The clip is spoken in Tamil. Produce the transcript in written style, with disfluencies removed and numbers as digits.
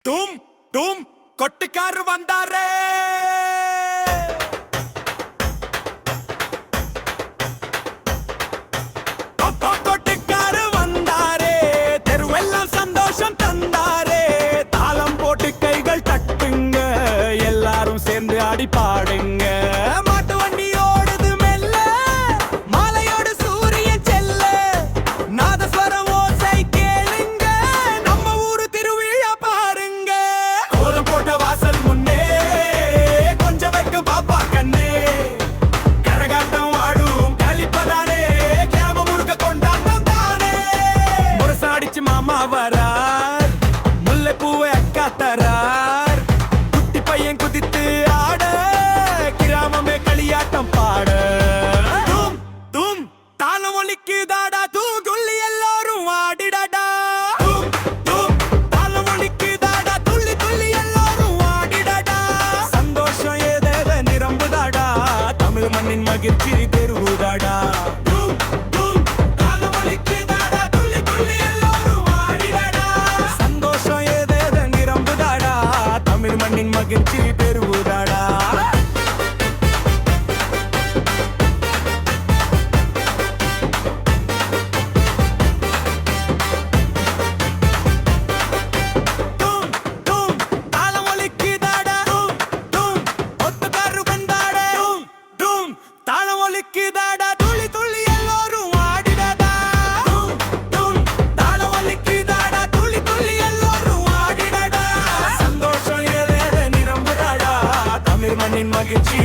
டூம் டூம் கொட்டிக்காரு வந்தாரே. கொட்டிக்காரு வந்தாரே, தெருவெல்லாம் சந்தோஷம் தந்தாரே. தாளம் போட்டு கைகள் தட்டுங்க, எல்லாரும் சேர்ந்து ஆடி பாடுங்க. மாட்டு வண்டி ஓடுது மெல்ல, மாலையோடு சூரியன் செல்ல. நாதஸ்வரம் ஓசை கேளுங்க, நம்ம ஊரு திருவிழா பாருங்க. கோலம் போட்ட வாசல் முன்னே கொஞ்சம் வைக்க பாப்பா கண்ணே. கரகாட்டம் ஆடும் கலிப்பதானே, கிராம முழுக்க கொண்டாட்டம் தானே. முரசாடிச்சு மாமா வரார், முல்லை பூவை அக்கா தரார். குட்டி பையன் குதித்து ஆட, கிராமமே களியாட்டம் பாட. தூம் தூம் தாளம் ஒலிக்குதாடா, தூங்குள்ளி எல்லாரும் ஆடிடாடா. தூம் தூம் தாளம் ஒலிக்குதாடா, துள்ளி துள்ளி எல்லாரும் ஆடிடாடா. சந்தோஷம் ஏதேத நிரம்புதாடா, தமிழ் மண்ணின் மகிழ்ச்சி பெருகுதாடா. தூம் தூம் தாளம் ஒலிக்குதாடா, துள்ளி துள்ளி எல்லாரும் ஆடிடாடா. சந்தோஷம் ஏதேத நிரம்புதாடா, தமிழ் மண்ணின் மகிழ்ச்சி பெருகுதாடா. டூம் டூம் தாளம் ஒலிக்குதாடா, டூம் டூம் ஒத்துக்காரு வந்தாடா. டூம் டூம் தாளம் ஒலிக்குதாடா, துள்ளி துள்ளி எல்லாரும் ஆடிடாடா. டூம் டூம் தாளம் ஒலிக்குதாடா, துள்ளி துள்ளி எல்லாரும் ஆடிடாடா. சந்தோஷம் ஏதேத நிரம்புதாடா, தமிழ் மண்ணின் மகிழ்ச்சி